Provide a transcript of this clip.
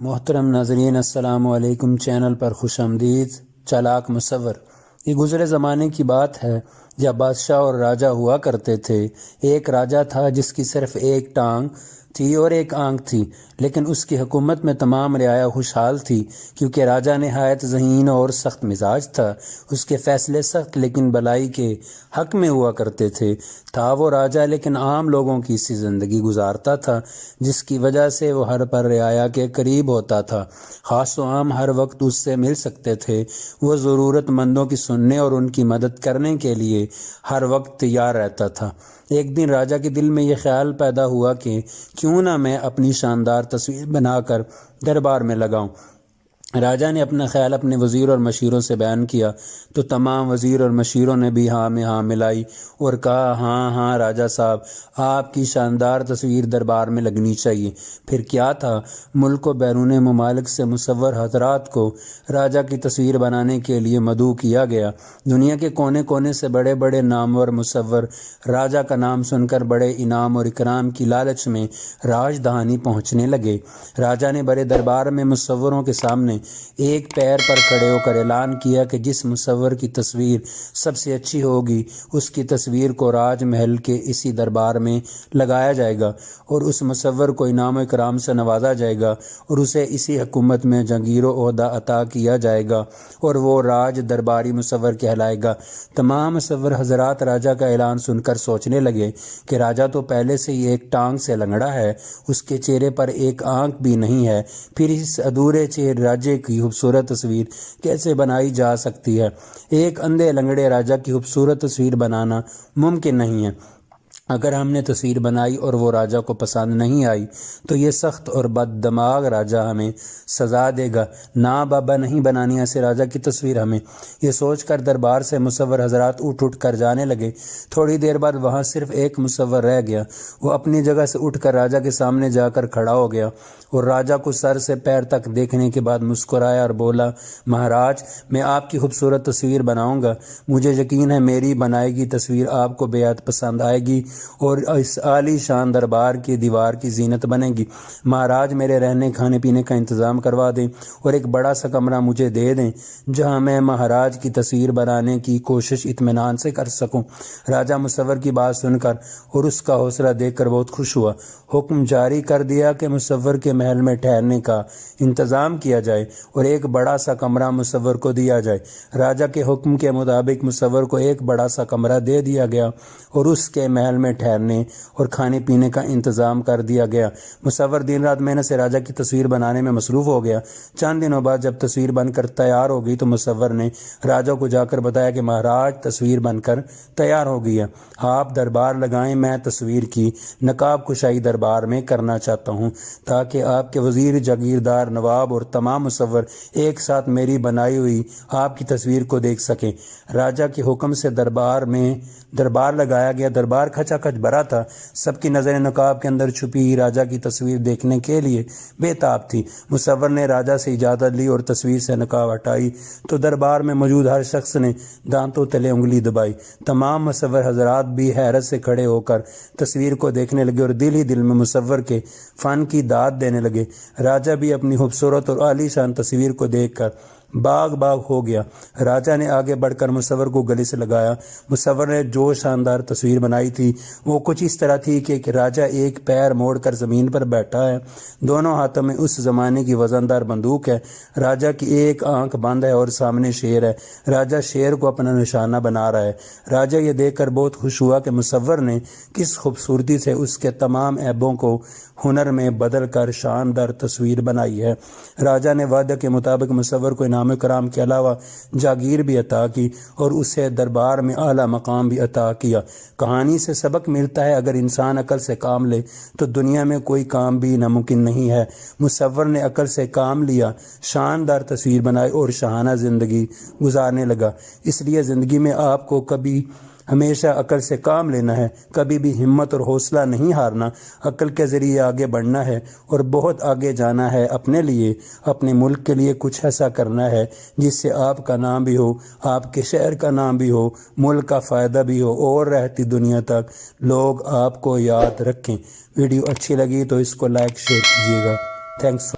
محترم ناظرین، السلام علیکم۔ چینل پر خوش آمدید۔ چالاک مصور۔ یہ گزرے زمانے کی بات ہے جب بادشاہ اور راجہ ہوا کرتے تھے۔ ایک راجہ تھا جس کی صرف ایک ٹانگ تھی اور ایک آنکھ تھی، لیکن اس کی حکومت میں تمام رعایا خوشحال تھی کیونکہ راجہ نہایت ذہین اور سخت مزاج تھا۔ اس کے فیصلے سخت لیکن بلائی کے حق میں ہوا کرتے تھے۔ تھا وہ راجہ لیکن عام لوگوں کی سی زندگی گزارتا تھا، جس کی وجہ سے وہ ہر پر رعایا کے قریب ہوتا تھا۔ خاص و عام ہر وقت اس سے مل سکتے تھے۔ وہ ضرورت مندوں کی سننے اور ان کی مدد کرنے کے لیے ہر وقت تیار رہتا تھا۔ ایک دن راجہ کے دل میں یہ خیال پیدا ہوا کہ کیوں نہ میں اپنی شاندار تصویر بنا کر دربار میں لگاؤں۔ راجہ نے اپنا خیال اپنے وزیر اور مشیروں سے بیان کیا تو تمام وزیر اور مشیروں نے بھی ہاں میں ہاں ملائی اور کہا، ہاں راجہ صاحب، آپ کی شاندار تصویر دربار میں لگنی چاہیے۔ پھر کیا تھا، ملک و بیرون ممالک سے مصور حضرات کو راجہ کی تصویر بنانے کے لیے مدعو کیا گیا۔ دنیا کے کونے کونے سے بڑے بڑے نامور مصور راجہ کا نام سن کر بڑے انعام اور اکرام کی لالچ میں راج دہانی پہنچنے لگے۔ راجہ نے بڑے دربار میں مصوروں کے سامنے ایک پیر پر کھڑے ہو کر اعلان کیا کہ جس مصور کی تصویر سب سے اچھی ہوگی اس کی تصویر کو راج محل کے اسی دربار میں لگایا جائے گا اور اس مصور کو انعام و اکرام سے نوازا جائے گا اور اسے اسی حکومت میں جاگیر و عہدہ عطا کیا جائے گا اور وہ راج درباری مصور کہلائے گا۔ تمام مصور حضرات راجہ کا اعلان سن کر سوچنے لگے کہ راجہ تو پہلے سے ہی ایک ٹانگ سے لنگڑا ہے، اس کے چہرے پر ایک آنکھ بھی نہیں ہے، پھر اس ادھورے چہرے راجہ کی خوبصورت تصویر کیسے بنائی جا سکتی ہے؟ ایک اندھے لنگڑے راجہ کی خوبصورت تصویر بنانا ممکن نہیں ہے۔ اگر ہم نے تصویر بنائی اور وہ راجہ کو پسند نہیں آئی تو یہ سخت اور بد دماغ راجہ ہمیں سزا دے گا۔ نہ بابا، نہیں بنانی ایسے راجہ کی تصویر ہمیں۔ یہ سوچ کر دربار سے مصور حضرات اٹھ کر جانے لگے۔ تھوڑی دیر بعد وہاں صرف ایک مصور رہ گیا۔ وہ اپنی جگہ سے اٹھ کر راجہ کے سامنے جا کر کھڑا ہو گیا اور راجہ کو سر سے پیر تک دیکھنے کے بعد مسکرایا اور بولا، مہاراج، میں آپ کی خوبصورت تصویر بناؤں گا۔ مجھے یقین ہے میری بنائی گی تصویر آپ کو بےحد پسند آئے گی اور اس عالی شان دربار کی دیوار کی زینت بنے گی۔ مہاراج، میرے رہنے کھانے پینے کا انتظام کروا دیں اور ایک بڑا سا کمرہ مجھے دے دیں جہاں میں مہاراج کی تصویر بنانے کی کوشش اطمینان سے کر سکوں۔ راجہ مصور کی بات سن کر اور اس کا حوصلہ دیکھ کر بہت خوش ہوا۔ حکم جاری کر دیا کہ مصور کے محل میں ٹھہرنے کا انتظام کیا جائے اور ایک بڑا سا کمرہ مصور کو دیا جائے۔ راجہ کے حکم کے مطابق مصور کو ایک بڑا سا کمرہ دے دیا گیا اور اس کے محل میں ٹھہرنے اور کھانے پینے کا انتظام کر دیا گیا۔ مصور دن رات محنت سے راجہ کی تصویر بنانے میں مصروف ہو گیا۔ چند دنوں بعد جب تصویر بن کر تیار ہو گئی تو مصور نے راجہ کو جا کر بتایا کہ مہاراج، تصویر بن کر تیار ہو گئی ہے، آپ دربار لگائیں۔ میں تصویر کی نقاب کشائی دربار میں کرنا چاہتا ہوں تاکہ آپ کے وزیر، جاگیردار، نواب اور تمام مصور ایک ساتھ میری بنائی ہوئی آپ کی تصویر کو دیکھ سکیں۔ راجہ کے حکم سے دربار لگایا گیا۔ دربار کھچا کھچ بھرا تھا۔ سب کی نظریں نقاب کے اندر چھپی راجہ کی تصویر دیکھنے کے لیے بے تاب تھی۔ مصور نے راجہ سے اجازت لی اور تصویر سے نقاب ہٹائی تو دربار میں موجود ہر شخص نے دانتوں تلے انگلی دبائی۔ تمام مصور حضرات بھی حیرت سے کھڑے ہو کر تصویر کو دیکھنے لگے اور دل ہی دل میں مصور کے فن کی داد دینے لگے۔ راجہ بھی اپنی خوبصورت اور عالی شان تصویر کو دیکھ کر باغ ہو گیا۔ راجہ نے آگے بڑھ کر مصور کو گلے سے لگایا۔ مصور نے جو شاندار تصویر بنائی تھی وہ کچھ اس طرح تھی کہ راجہ ایک پیر موڑ کر زمین پر بیٹھا ہے، دونوں ہاتھوں میں اس زمانے کی وزندار بندوق ہے، راجہ کی ایک آنکھ بند ہے اور سامنے شیر ہے، راجہ شیر کو اپنا نشانہ بنا رہا ہے۔ راجہ یہ دیکھ کر بہت خوش ہوا کہ مصور نے کس خوبصورتی سے اس کے تمام عیبوں کو ہنر میں بدل کر شاندار تصویر بنائی ہے۔ راجہ نے وعدے کے مطابق مصور کو انعام کرام کے علاوہ جاگیر بھی عطا کی اور اسے دربار میں اعلیٰ مقام بھی عطا کیا۔ کہانی سے سبق ملتا ہے، اگر انسان عقل سے کام لے تو دنیا میں کوئی کام بھی ناممکن نہیں ہے۔ مصور نے عقل سے کام لیا، شاندار تصویر بنائی اور شاہانہ زندگی گزارنے لگا۔ اس لیے زندگی میں آپ کو ہمیشہ عقل سے کام لینا ہے، کبھی بھی ہمت اور حوصلہ نہیں ہارنا، عقل کے ذریعے آگے بڑھنا ہے اور بہت آگے جانا ہے۔ اپنے لیے، اپنے ملک کے لیے کچھ ایسا کرنا ہے جس سے آپ کا نام بھی ہو، آپ کے شہر کا نام بھی ہو، ملک کا فائدہ بھی ہو اور رہتی دنیا تک لوگ آپ کو یاد رکھیں۔ ویڈیو اچھی لگی تو اس کو لائک شیئر کیجیے گا۔ تھینکس۔